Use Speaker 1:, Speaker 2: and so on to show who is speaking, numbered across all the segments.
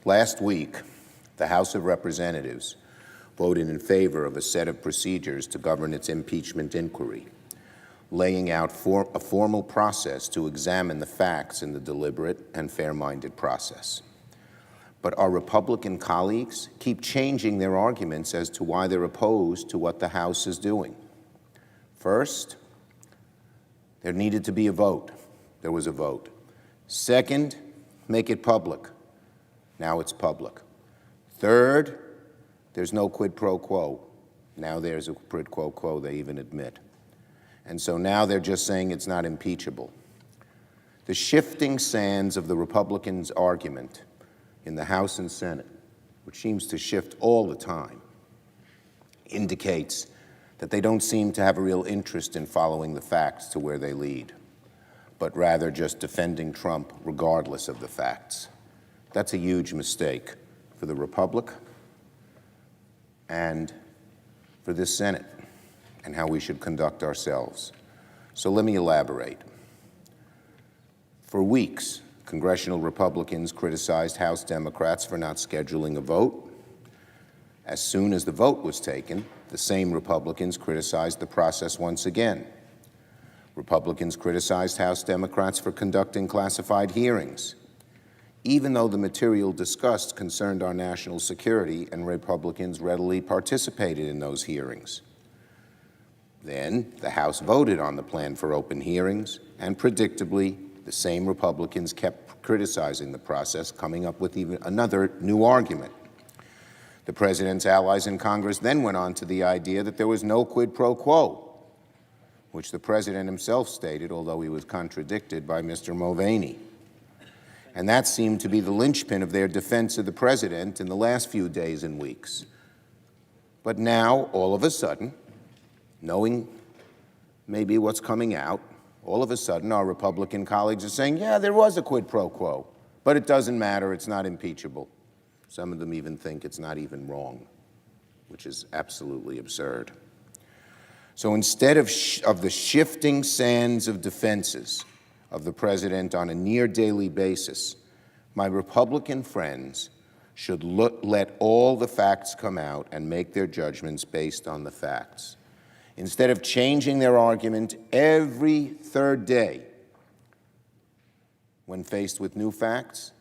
Speaker 1: Last week, the House of Representatives voted in favor of a set of procedures to govern its impeachment inquiry, laying out a formal process to examine the facts in the deliberate and fair-minded process. But our Republican colleagues keep changing their arguments as to why they're opposed to what the House is doing. First, there needed to be a vote. There was a vote. Second, make it public. Now it's public. Third, there's no quid pro quo. Now there's a quid pro quo, they even admit. And so now they're just saying it's not impeachable. The shifting sands of the Republicans' argument in the House and Senate, which seems to shift all the time, indicates that they don't seem to have a real interest in following the facts to where they lead, but rather just defending Trump regardless of the facts. That's a huge mistake for the Republic and for this Senate and how we should conduct ourselves. So let me elaborate. For weeks, congressional Republicans criticized House Democrats for not scheduling a vote. As soon as the vote was taken, the same Republicans criticized the process once again. Republicans criticized House Democrats for conducting classified hearings, even though the material discussed concerned our national security and Republicans readily participated in those hearings. Then the House voted on the plan for open hearings, and predictably, the same Republicans kept criticizing the process, coming up with even another new argument. The president's allies in Congress then went on to the idea that there was no quid pro quo, which the president himself stated, although he was contradicted by Mr. Mulvaney. And that seemed to be the linchpin of their defense of the president in the last few days and weeks. But now, all of a sudden, knowing maybe what's coming out, all of a sudden our Republican colleagues are saying, yeah, there was a quid pro quo, but it doesn't matter, it's not impeachable. Some of them even think it's not even wrong, which is absolutely absurd. So instead of the shifting sands of defenses of the president on a near daily basis, my Republican friends should let all the facts come out and make their judgments based on the facts. Instead of changing their argument every third day when faced with new facts,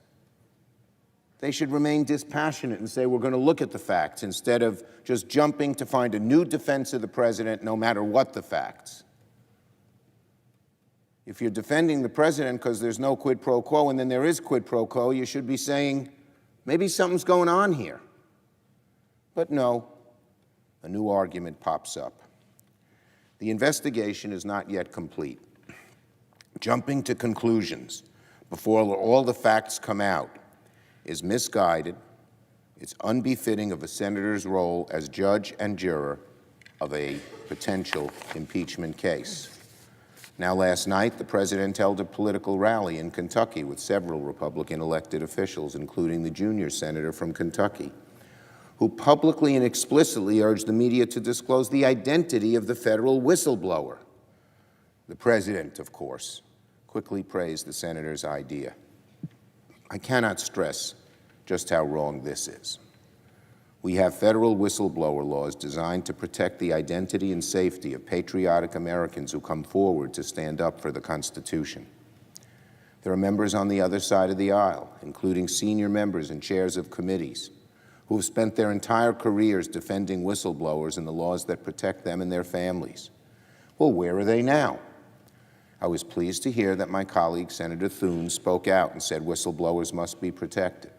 Speaker 1: they should remain dispassionate and say, we're going to look at the facts, instead of just jumping to find a new defense of the president no matter what the facts. If you're defending the president because there's no quid pro quo and then there is quid pro quo, you should be saying, maybe something's going on here. But no, a new argument pops up. The investigation is not yet complete. Jumping to conclusions before all the facts come out is misguided, it's unbefitting of a senator's role as judge and juror of a potential impeachment case. Now, last night, the president held a political rally in Kentucky with several Republican elected officials, including the junior senator from Kentucky, who publicly and explicitly urged the media to disclose the identity of the federal whistleblower. The president, of course, quickly praised the senator's idea. I cannot stress just how wrong this is. We have federal whistleblower laws designed to protect the identity and safety of patriotic Americans who come forward to stand up for the Constitution. There are members on the other side of the aisle, including senior members and chairs of committees, who have spent their entire careers defending whistleblowers and the laws that protect them and their families. Well, where are they now? I was pleased to hear that my colleague, Senator Thune, spoke out and said whistleblowers must be protected.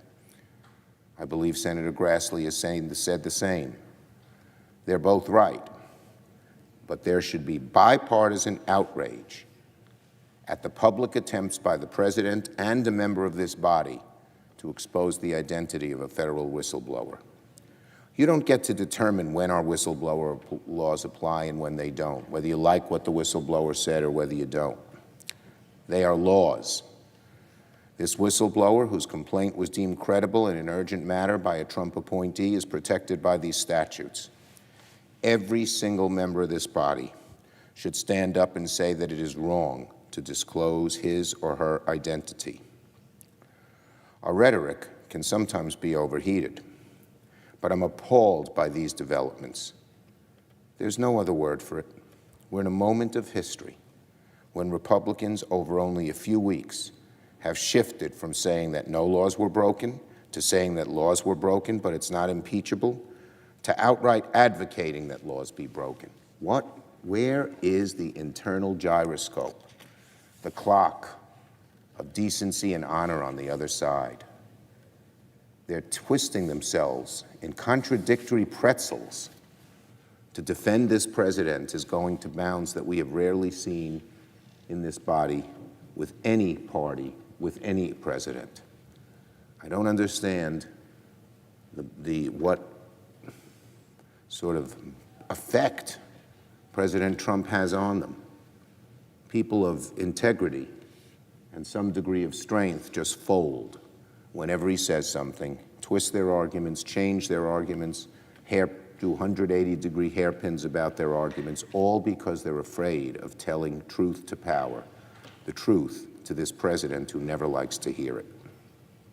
Speaker 1: I believe Senator Grassley has said the same. They're both right, but there should be bipartisan outrage at the public attempts by the president and a member of this body to expose the identity of a federal whistleblower. You don't get to determine when our whistleblower laws apply and when they don't, whether you like what the whistleblower said or whether you don't. They are laws. This whistleblower, whose complaint was deemed credible in an urgent matter by a Trump appointee, is protected by these statutes. Every single member of this body should stand up and say that it is wrong to disclose his or her identity. Our rhetoric can sometimes be overheated. But I'm appalled by these developments. There's no other word for it. We're in a moment of history when Republicans, over only a few weeks, have shifted from saying that no laws were broken to saying that laws were broken, but it's not impeachable, to outright advocating that laws be broken. Where is the internal gyroscope, the clock of decency and honor on the other side? They're twisting themselves in contradictory pretzels to defend this president is going to bounds that we have rarely seen in this body with any party, with any president. I don't understand what sort of effect President Trump has on them. People of integrity and some degree of strength just fold whenever he says something, twist their arguments, change their arguments, do 180-degree hairpins about their arguments, all because they're afraid of telling truth to power, the truth to this president who never likes to hear it.